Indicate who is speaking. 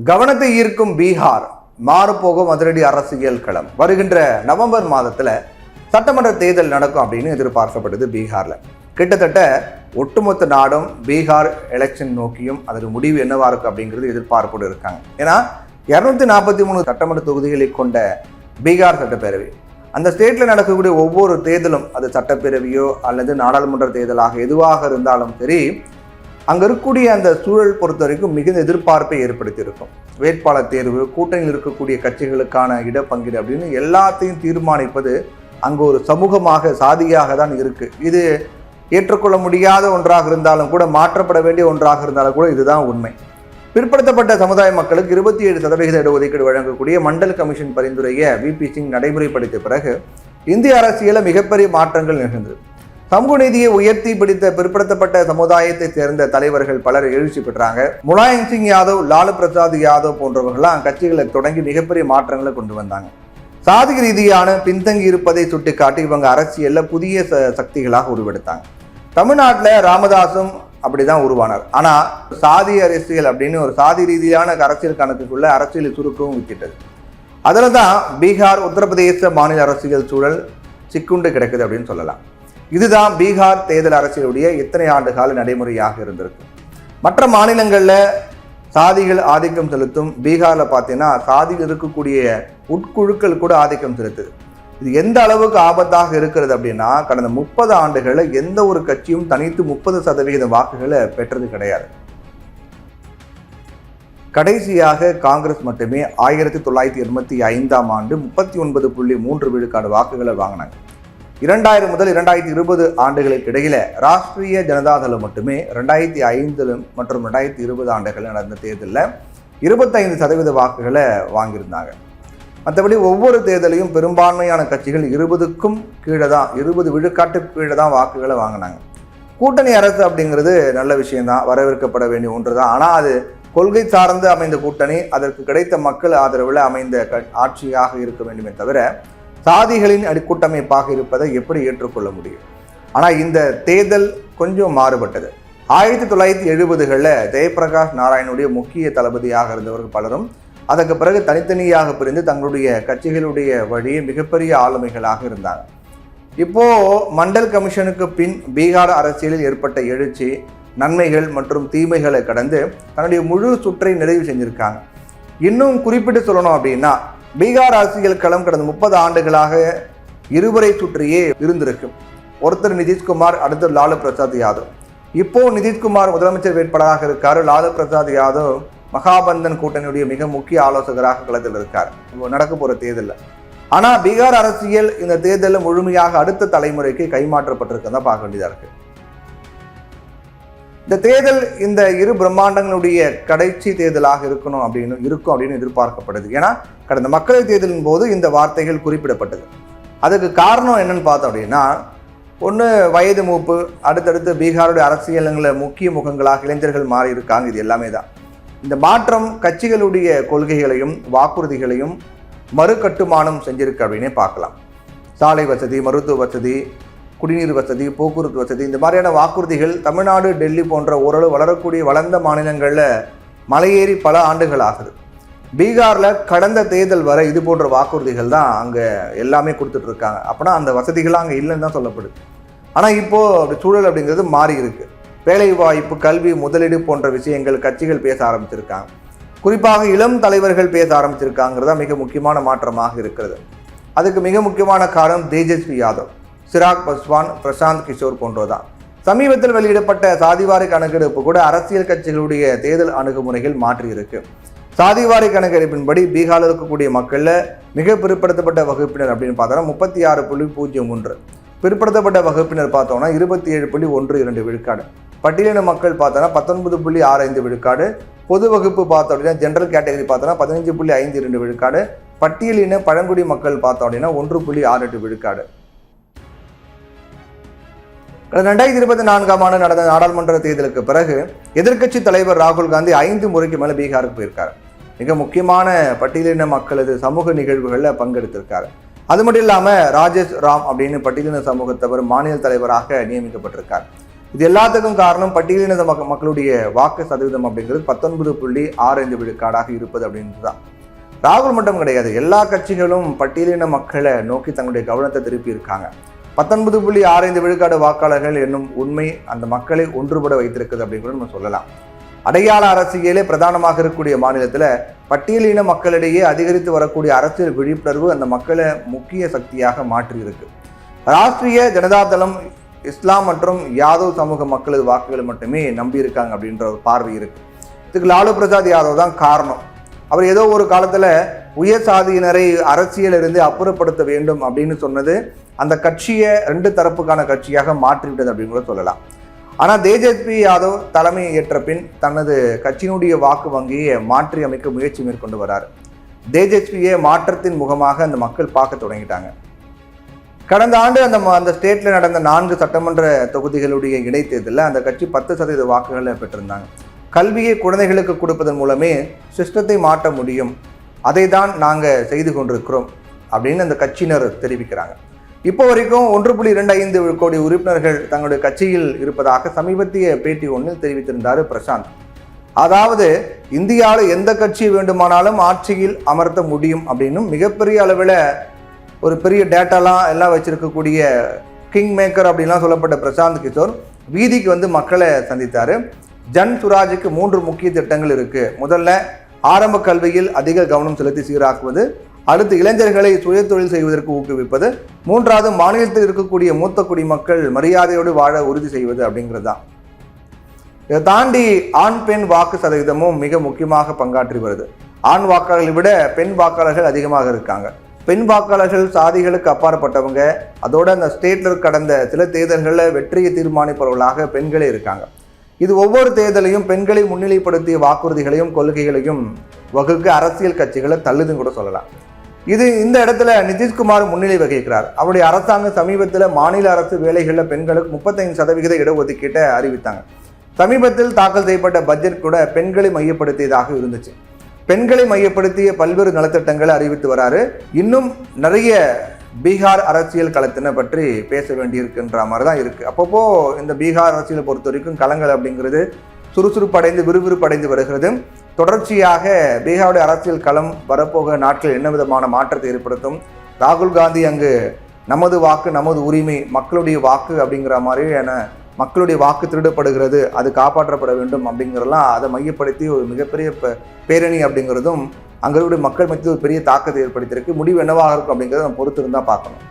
Speaker 1: கவனத்தை ஈர்க்கும் பீகார், மாறுபோகும் அதிரடி அரசியல் களம். வருகின்ற நவம்பர் மாதத்துல சட்டமன்ற தேர்தல் நடக்கும் அப்படின்னு எதிர்பார்க்கப்படுது. பீகார்ல கிட்டத்தட்ட ஒட்டுமொத்த நாடும் பீகார் எலெக்ஷன் நோக்கியும் அதற்கு முடிவு என்னவா இருக்கும் அப்படிங்கிறது எதிர்பார்ப்போடு இருக்காங்க. ஏன்னா 243 சட்டமன்ற தொகுதிகளை கொண்ட பீகார் சட்டப்பேரவை, அந்த ஸ்டேட்ல நடக்கக்கூடிய ஒவ்வொரு தேர்தலும், அது சட்டப்பேரவையோ அல்லது நாடாளுமன்ற தேர்தலாக எதுவாக இருந்தாலும் சரி, அங்க இருக்கக்கூடிய அந்த சூழல் பொறுத்த வரைக்கும் மிகுந்த எதிர்பார்ப்பை ஏற்படுத்தியிருக்கும். வேட்பாளர் தேர்வு, கூட்டணியில் இருக்கக்கூடிய கட்சிகளுக்கான இடப்பங்கீடு அப்படின்னு எல்லாத்தையும் தீர்மானிப்பது அங்கு ஒரு சமூகமாக, சாதியாக தான் இருக்கு. இது ஏற்றுக்கொள்ள முடியாத ஒன்றாக இருந்தாலும் கூட, மாற்றப்பட வேண்டிய ஒன்றாக இருந்தாலும் கூட இதுதான் உண்மை. பிற்படுத்தப்பட்ட சமுதாய மக்களுக்கு 27% இடஒதுக்கீடு வழங்கக்கூடிய மண்டல் கமிஷன் பரிந்துரையை VP சிங் நடைமுறைப்படுத்திய பிறகு இந்திய அரசியல மிகப்பெரிய மாற்றங்கள் நிகழ்ந்தது. சமூக நீதியை உயர்த்தி பிடித்த பிற்படுத்தப்பட்ட சமுதாயத்தை சேர்ந்த தலைவர்கள் பலர் எழுச்சி பெற்றாங்க. முலாயம் சிங் யாதவ், லாலு பிரசாத் யாதவ் போன்றவர்கள்லாம் கட்சிகளை தொடங்கி மிகப்பெரிய மாற்றங்களை கொண்டு வந்தாங்க. சாதி ரீதியான பின்தங்கி இருப்பதை சுட்டிக்காட்டி இவங்க அரசியல்ல புதிய சக்திகளாக உருவெடுத்தாங்க. தமிழ்நாட்டில் ராமதாசும் அப்படிதான் உருவானார். ஆனா சாதி அரசியல் அப்படின்னு ஒரு சாதி ரீதியான அரசியல் கணக்குக்குள்ள அரசியலை சுருக்கவும் வித்திட்டது. அதுல தான் பீகார், உத்தரப்பிரதேச மாநில அரசியல் சூழல் சிக்குண்டு கிடக்குது அப்படின்னு சொல்லலாம். இதுதான் பீகார் தேர்தல் அரசியலுடைய இத்தனை ஆண்டு கால நடைமுறையாக இருந்திருக்கு. மற்ற மாநிலங்களில் சாதிகள் ஆதிக்கம் செலுத்தும், பீகாரில் பார்த்தீங்கன்னா சாதியில் இருக்கக்கூடிய உட்குழுக்கள் கூட ஆதிக்கம் செலுத்துது. இது எந்த அளவுக்கு ஆபத்தாக இருக்கிறது அப்படின்னா, கடந்த 30 ஆண்டுகளில் எந்த ஒரு கட்சியும் தனித்து 30% வாக்குகளை பெற்றது கிடையாது. கடைசியாக காங்கிரஸ் மட்டுமே 1985ஆம் ஆண்டு 39.3 விழுக்காடு வாக்குகளை வாங்கினாங்க. 2000 முதல் 2020 ஆண்டுகளுக்கு இடையில ராஷ்டிரிய ஜனதாதளம் மட்டுமே 2005 மற்றும் 2020 ஆண்டுகள் நடந்த தேர்தலில் 25% வாக்குகளை வாங்கியிருந்தாங்க. மற்றபடி ஒவ்வொரு தேர்தலையும் பெரும்பான்மையான கட்சிகள் 20க்கும் கீழே தான், 20 விழுக்காட்டுக்கு கீழே தான் வாக்குகளை வாங்கினாங்க. கூட்டணி அரசு அப்படிங்கிறது நல்ல விஷயம்தான், வரவேற்கப்பட வேண்டிய ஒன்று தான். ஆனால் அது கொள்கை சார்ந்து அமைந்த கூட்டணி, அதற்கு கிடைத்த மக்கள் ஆதரவில் அமைந்த ஆட்சியாக இருக்க வேண்டுமே தவிர சாதிகளின் அடிக்கூட்டமைப்பாக இருப்பதை எப்படி ஏற்றுக்கொள்ள முடியும்? ஆனால் இந்த தேர்தல் கொஞ்சம் மாறுபட்டது. 1970களில் ஜெயபிரகாஷ் நாராயணுடைய முக்கிய தளபதியாக இருந்தவர்கள் பலரும் அதற்கு பிறகு தனித்தனியாக பிரிந்து தங்களுடைய கட்சிகளுடைய வழியே மிகப்பெரிய ஆளுமைகளாக இருந்தாங்க. இப்போ மண்டல் கமிஷனுக்கு பின் பீகார் அரசியலில் ஏற்பட்ட எழுச்சி, நன்மைகள் மற்றும் தீமைகளை கடந்து தன்னுடைய முழு சுற்றை நிறைவு செஞ்சிருக்காங்க. இன்னும் குறிப்பிட்டு சொல்லணும் அப்படின்னா, பீகார் அரசியல் களம் கடந்த 30 ஆண்டுகளாக இருவரை சுற்றியே இருந்திருக்கு. ஒருத்தர் நிதிஷ்குமார், அடுத்தர் லாலு பிரசாத் யாதவ். இப்போ நிதிஷ்குமார் முதலமைச்சர் வேட்பாளராக இருக்காரு. லாலு பிரசாத் யாதவ் மகாபந்தன் கூட்டணியுடைய மிக முக்கிய ஆலோசகராக களத்தில் இருக்கார் நடக்க போற தேர்தலில். ஆனா பீகார் அரசியல் இந்த தேர்தலில் முழுமையாக அடுத்த தலைமுறைக்கு கைமாற்றப்பட்டிருக்கிறதா பார்க்க வேண்டியதா இருக்கு. இந்த தேர்தல் இந்த இரு பிரம்மாண்டங்களுடைய கடைசி தேர்தலாக இருக்கும் அப்படின்னு எதிர்பார்க்கப்படுது. ஏன்னா கடந்த மக்களவைத் தேர்தலின் போது இந்த வார்த்தைகள் குறிப்பிடப்பட்டது. அதுக்கு காரணம் என்னன்னு பார்த்தோம் அப்படின்னா, ஒன்று வயது மூப்பு, அடுத்தடுத்து பீகாருடைய அரசியலில் முக்கிய முகங்களாக இளைஞர்கள் மாறி இருக்காங்க. இது எல்லாமே தான். இந்த மாற்றம் கட்சிகளுடைய கொள்கைகளையும் வாக்குறுதிகளையும் மறுகட்டுமானம் செஞ்சிருக்கு அப்படின்னே பார்க்கலாம். சாலை வசதி, மருத்துவ வசதி, குடிநீர் வசதி, போக்குவரத்து வசதி, இந்த மாதிரியான வாக்குறுதிகள் தமிழ்நாடு, டெல்லி போன்ற ஓரளவு வளரக்கூடிய வளர்ந்த மாநிலங்களில் மலையேறி பல ஆண்டுகள் ஆகுது. பீகாரில் கடந்த தேர்தல் வரை இது போன்ற வாக்குறுதிகள் தான் அங்கே எல்லாமே கொடுத்துட்டு இருக்காங்க. அப்படின்னா அந்த வசதிகள்லாம் அங்கே இல்லைன்னு தான் சொல்லப்படுது. ஆனால் இப்போது அப்படி சூழல் அப்படிங்கிறது மாறி இருக்கு. வேலை வாய்ப்பு, கல்வி, முதலீடு போன்ற விஷயங்கள் கட்சிகள் பேச ஆரம்பிச்சிருக்காங்க. குறிப்பாக இளம் தலைவர்கள் பேச ஆரம்பிச்சிருக்காங்கிறதா மிக முக்கியமான மாற்றமாக இருக்கிறது. அதுக்கு மிக முக்கியமான காரணம் தேஜஸ்வி யாதவ், சிராக் பஸ்வான், பிரசாந்த் கிஷோர் போன்றதுதான். சமீபத்தில் வெளியிடப்பட்ட சாதிவாரி கணக்கெடுப்பு கூட அரசியல் கட்சிகளுடைய தேர்தல் அணுகுமுறைகள் மாற்றி இருக்கு. சாதிவாரி கணக்கெடுப்பின்படி பீகாரில் இருக்கக்கூடிய மக்களில் மிக பிற்படுத்தப்பட்ட வகுப்பினர் அப்படின்னு பார்த்தோம்னா 36.03, பிற்படுத்தப்பட்ட வகுப்பினர் பார்த்தோம்னா 27.12 விழுக்காடு, பட்டியலின மக்கள் பார்த்தோன்னா 19.65 விழுக்காடு, பொது வகுப்பு பார்த்தோம் அப்படின்னா ஜென்ரல் கேட்டகரி பார்த்தோன்னா 15.52 விழுக்காடு, பட்டியலின பழங்குடி மக்கள் பார்த்தோம் அப்படின்னா 1.68 விழுக்காடு. கடந்த 2024ஆம் ஆண்டு நடந்த நாடாளுமன்ற தேர்தலுக்கு பிறகு எதிர்க்கட்சி தலைவர் ராகுல் காந்தி 5 முறைக்கு மேலே பீகாருக்கு போயிருக்காரு. மிக முக்கியமான பட்டியலின மக்களது சமூக நிகழ்வுகளில் பங்கெடுத்திருக்காரு. அது மட்டும் இல்லாமல் ராஜேஷ் ராம் அப்படின்னு பட்டியலின சமூகத்தவர் மாநில தலைவராக நியமிக்கப்பட்டிருக்கார். இது எல்லாத்துக்கும் காரணம் பட்டியலின மக்களுடைய வாக்கு சதவீதம் அப்படிங்கிறது 19.65 விழுக்காடாக இருப்பது அப்படின்றது தான். ராகுல் மட்டும் கிடையாது, எல்லா கட்சிகளும் பட்டியலின மக்களை நோக்கி தங்களுடைய கவனத்தை திருப்பி இருக்காங்க. 19.65 விழுக்காடு வாக்காளர்கள் என்னும் உண்மை அந்த மக்களை ஒன்றுபட வைத்திருக்குது அப்படிங்கிறது நம்ம சொல்லலாம். அடையாள அரசியலே பிரதானமாக இருக்கக்கூடிய மாநிலத்தில் பட்டியலின மக்களிடையே அதிகரித்து வரக்கூடிய அரசியல் விழிப்புணர்வு அந்த மக்களை முக்கிய சக்தியாக மாற்றி இருக்கு. ராஷ்டிரிய ஜனதாதளம் இஸ்லாம் மற்றும் யாதவ் சமூக மக்களது வாக்குகளை மட்டுமே நம்பி இருக்காங்க அப்படின்ற ஒரு பார்வை இருக்கு. இதுக்கு லாலு பிரசாத் யாதவ் தான் காரணம். அவர் ஏதோ ஒரு காலத்துல உயர் சாதியினரை அரசியலிருந்து அப்புறப்படுத்த வேண்டும் அப்படின்னு சொன்னது அந்த கட்சியை 2 தரப்புக்கான கட்சியாக மாற்றிவிட்டது அப்படின்னு கூட சொல்லலாம். ஆனால் தேஜஸ்வி யாதவ் தலைமை ஏற்ற பின் தனது கட்சியினுடைய வாக்கு வங்கியை மாற்றி அமைக்க முயற்சி மேற்கொண்டு வராரு. தேஜஸ்வியை மாற்றத்தின் முகமாக அந்த மக்கள் பார்க்க தொடங்கிட்டாங்க. கடந்த ஆண்டு அந்த ஸ்டேட்ல நடந்த 4 சட்டமன்ற தொகுதிகளுடைய இடைத்தேர்தலில் அந்த கட்சி 10% வாக்குகளை பெற்றிருந்தாங்க. கல்வியை குழந்தைகளுக்கு கொடுப்பதன் மூலமே சிஸ்டத்தை மாற்ற முடியும், அதை தான் நாங்கள் செய்து கொண்டிருக்கிறோம் அப்படின்னு அந்த கட்சியினர் தெரிவிக்கிறாங்க. இப்போ வரைக்கும் 1.25 கோடி உறுப்பினர்கள் தங்களுடைய கட்சியில் இருப்பதாக சமீபத்திய பேட்டி ஒன்றில் தெரிவித்திருந்தார் பிரசாந்த். அதாவது இந்தியாவில் எந்த கட்சி வேண்டுமானாலும் ஆட்சியில் அமர்த்த முடியும் அப்படின்னும் மிகப்பெரிய அளவில் ஒரு பெரிய டேட்டாலாம் எல்லாம் வச்சிருக்கக்கூடிய கிங் மேக்கர் அப்படின்லாம் சொல்லப்பட்ட பிரசாந்த் கிஷோர் வீதிக்கு வந்து மக்களை சந்தித்தார். ஜன் சுராஜுக்கு 3 முக்கிய திட்டங்கள் இருக்குது. முதல்ல ஆரம்ப கல்வியில் அதிக கவனம் செலுத்தி சீராக்குவது, அடுத்து இளைஞர்களை சுய தொழில் செய்வதற்கு ஊக்குவிப்பது, 3வது மாநிலத்தில் இருக்கக்கூடிய மூத்த குடிமக்கள் மரியாதையோடு வாழ உறுதி செய்வது அப்படிங்கிறது தான். இதை தாண்டி ஆண் பெண் வாக்கு சதவீதமும் மிக முக்கியமாக பங்காற்றி வருது. ஆண் வாக்காளர்களை விட பெண் வாக்காளர்கள் அதிகமாக இருக்காங்க. பெண் வாக்காளர்கள் சாதிகளுக்கு அப்பாற்பட்டவங்க. அதோட அந்த ஸ்டேட்டில் கடந்த சில தேர்தல்களில் வெற்றியை தீர்மானிப்பவர்களாக பெண்களே இருக்காங்க. இது ஒவ்வொரு தேர்தலையும் பெண்களை முன்னிலைப்படுத்திய வாக்குறுதிகளையும் கொள்கைகளையும் வகுக்க அரசியல் கட்சிகளை தள்ளுதுன்னு கூட சொல்லலாம். இந்த இடத்துல நிதிஷ்குமார் முன்னிலை வகிக்கிறார். அவருடைய அரசாங்கம் சமீபத்தில் மாநில அரசு வேலைகளில் பெண்களுக்கு 35% இடஒதுக்கீட்டை அறிவித்தாங்க. சமீபத்தில் தாக்கல் செய்யப்பட்ட பட்ஜெட் கூட பெண்களை மையப்படுத்தியதாக இருந்துச்சு. பெண்களை மையப்படுத்திய பல்வேறு நலத்திட்டங்களை அறிவித்து வராரு. இன்னும் நிறைய பீகார் அரசியல் களத்தினை பற்றி பேச வேண்டியிருக்குன்ற மாதிரி தான் இருக்குது. அப்பப்போ இந்த பீகார் அரசியலை பொறுத்த வரைக்கும் களங்கள் அப்படிங்கிறது சுறுசுறுப்படைந்து விறுவிறுப்படைந்து வருகிறது. தொடர்ச்சியாக பீகாருடைய அரசியல் களம் வரப்போக நாட்கள் என்ன விதமான மாற்றத்தை ஏற்படுத்தும், ராகுல் காந்தி அங்கு நமது வாக்கு நமது உரிமை மக்களுடைய வாக்கு அப்படிங்கிற மாதிரியான மக்களுடைய வாக்கு திருடப்படுகிறது, அது காப்பாற்றப்பட வேண்டும் அப்படிங்கிறதெல்லாம் அதை மையப்படுத்தி ஒரு மிகப்பெரிய பேரணி அப்படிங்கிறதும் அங்கே மக்கள் மத்தியில் ஒரு பெரிய தாக்கத்தை ஏற்படுத்தியிருக்கு. முடிவு என்னவாக இருக்கும் அப்படிங்கிறத நம்ம பொறுத்து இருந்தால் பார்க்கணும்.